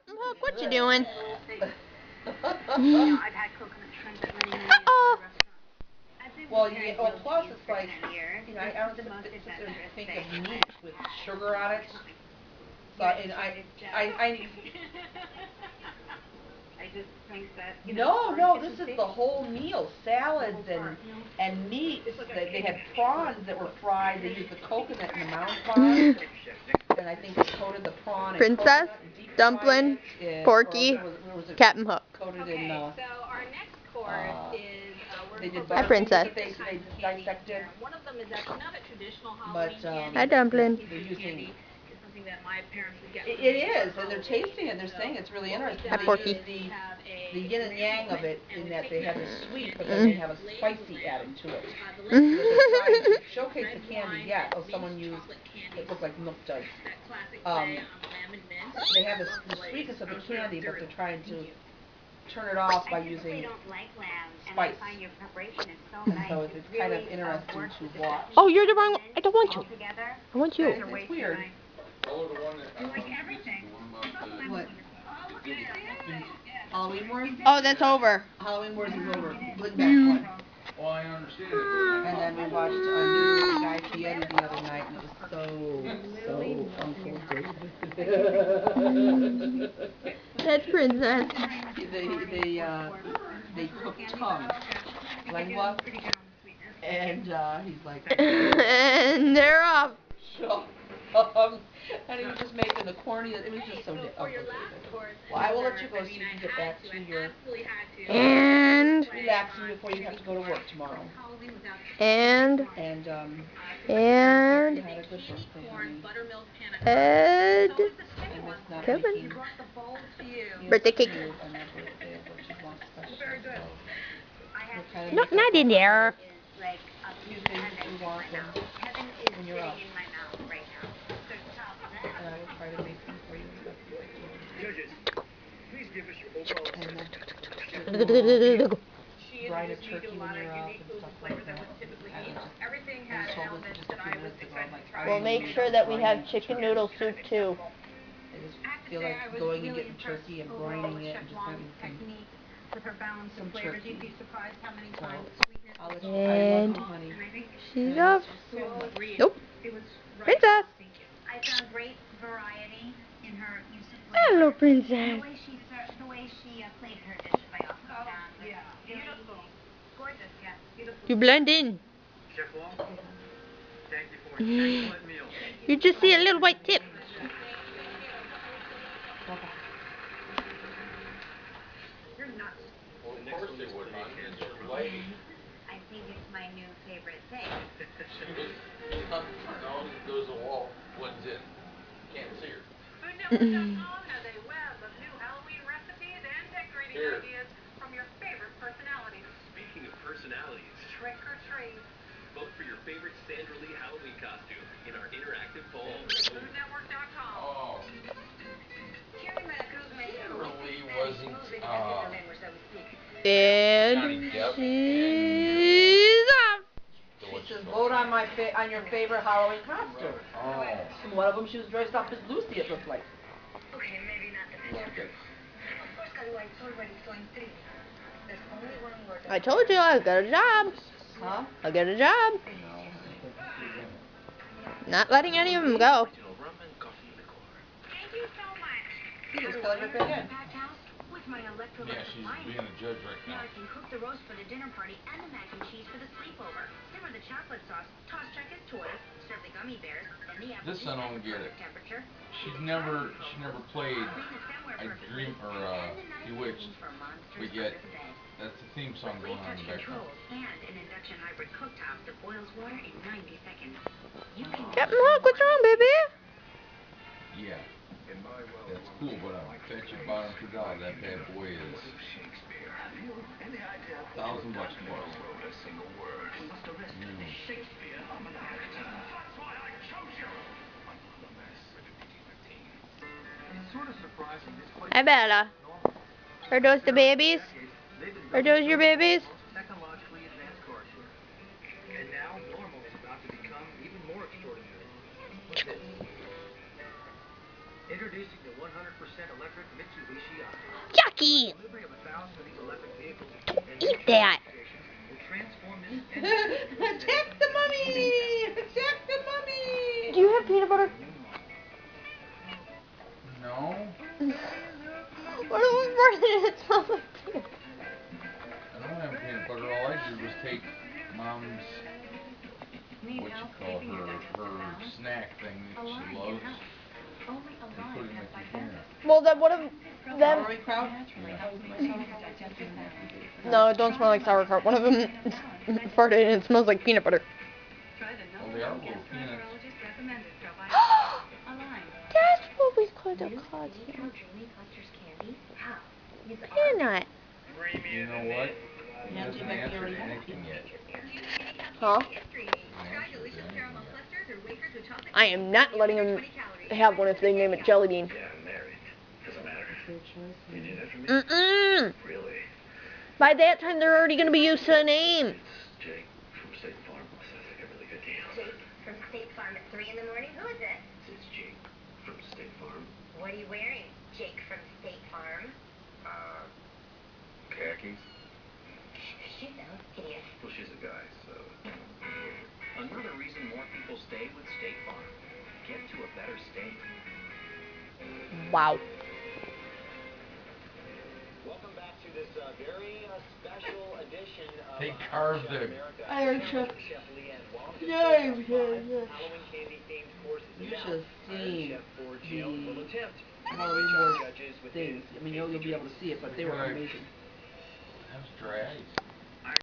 Captain Hook, what you doing? I've had coconut shrimp at many Uh-oh. Well, yeah, well, plus it's like, you know, I don't think of meat with sugar on it. So, and I just think that, no, this is the whole meal, salads and meats. They had prawns that were fried. They used the coconut in the mound pod, and I think they coated the prawn in Princess, coconut and deep fried dumpling, it, Porky, was it Captain Hook. coated in so our next course is they did Hi, Princess. they dissected. one of them is actually not a traditional But Halloween Hi, dumpling. they're using. It's something that my parents would get. It is, and they're tasting it. They're saying it's really interesting. Hi, Porky. The yin and yang of it, in that they have the sweet, but then they have a spicy added to it. They're trying to showcase the candy yet. Oh, someone used it looked like milk duds. They have the sweetness of the candy, but they're trying to turn it off by using spice. So it's kind of interesting to watch. Oh, you're the wrong. I don't want you. I want you. It's weird. What? Halloween Wars? Oh, that's over. Halloween Wars is over. Look back one. Well, I understand it. And then we watched our new Guy Fieri the other night, and it was so uncultured. That's Princess. They cooked tongue, lengua, and he's like, And they're off. and he was just making the corny. It was just so unbelievable. Well, I will let you go so you can get back to your And relaxing before you have to go to work tomorrow. And you and had a good birthday, honey. Ed, I miss not Kevin, making birthday cake. food on their birthday, what she wants special. What kind of No, makeup not in there. you think you want them when you're up. And I will try to make them for you. Judges, please give us your Bride of turkey when you're up and stuff like that. And told us just a few minutes ago, I'm like, We'll make sure that we have chicken noodle soup too. I just feel like going and getting turkey and broiling it and just having some turkey. So, I'll let you, I love you, honey. She's off. Nope. Princess. I found great variety in her use of Hello, flavor. Princess. The way she played her dish, I also found beautiful. Gorgeous, yeah. Beautiful. You blend in. Chef Wall, thank you for an excellent meal. You just see a little white tip. You're nuts. Well, of course they would, honey. It's your lady. I think it's my new favorite thing. No, goes the wall, blends in. Can't see her. Foodnetwork.com has a web of new Halloween recipes and decorating Here. ideas from your favorite personalities. Speaking of personalities, Trick or treat. vote for your favorite Sandra Lee Halloween costume in our interactive poll. Foodnetwork.com. Oh, Sandra Lee wasn't, And she's off. She says, vote on on your favorite Halloween costume. Oh. And one of them, she was dressed up as Lucy, it looked like. Okay, maybe not the picture. I told you I got a job. Huh? I'll get a job. Not letting any of them go. Thank you so much. She just fell right back in. With my electrolyte Yeah, she's being a judge right Now now. I can cook the roast for the dinner party and the mac and cheese for the sleepover. Simmer the chocolate sauce, toss check his toys, serve the gummy bears, then the apple This I don't get it. temperature. She never played I Dream or Bewitched, but yet that's the theme song going on in the background. And an induction hybrid cooktop that boils water in 90 seconds. You can Captain Hook, what's wrong, baby? Yeah, that's cool, but I bet you bottom $2 that bad boy is $1,000 more. Hi, Bella. Are those the babies? Are those your babies? Technologically advanced cars here. And now normal is about to become even more extraordinary. Introducing the 100% electric Mitsubishi Outlander. Yucky! Delivery of 1,000 of these electric vehicles Don't eat that. will transform this industry. Attack the mummy! Attack the mummy! Do you have peanut butter? No, What was burning? It smells like peanut butter. I don't have peanut butter. All I did was take Mom's, what you call her snack thing that she loves, and put it in the container. Well, then what if them? Sauerkraut? No, it don't smell like sauerkraut. One of them farted and it smells like peanut butter. Well, they are little peanuts. That's what we could have called him. Peanut. You know what? He hasn't answered anything yet. Huh? I am not letting him have one if they name it Jelly Bean. Yeah, I'm married. Doesn't matter. You do that for me? Mm-mm. Really? By that time, they're already going to be used to the name. It's Jake from State Farm. Sounds like a really good deal. Jake from State Farm at 3 in the morning? Who is it? It's Jake from State Farm. What are you wearing, Jake from State Farm? Khakis? She sounds hideous. Well, she's a guy, so. Another reason more people stay with State Farm. Get to a better state. Wow. Welcome back to this very special edition of They carved the Iron Chef. Chef Leanne Wong. Yeah. Halloween candy themed courses. You Now, should see Chef for Jill will attempt Halloween to Wars judges with things. his I mean, you'll be able to see it, but they were Right. amazing. That was dry ice.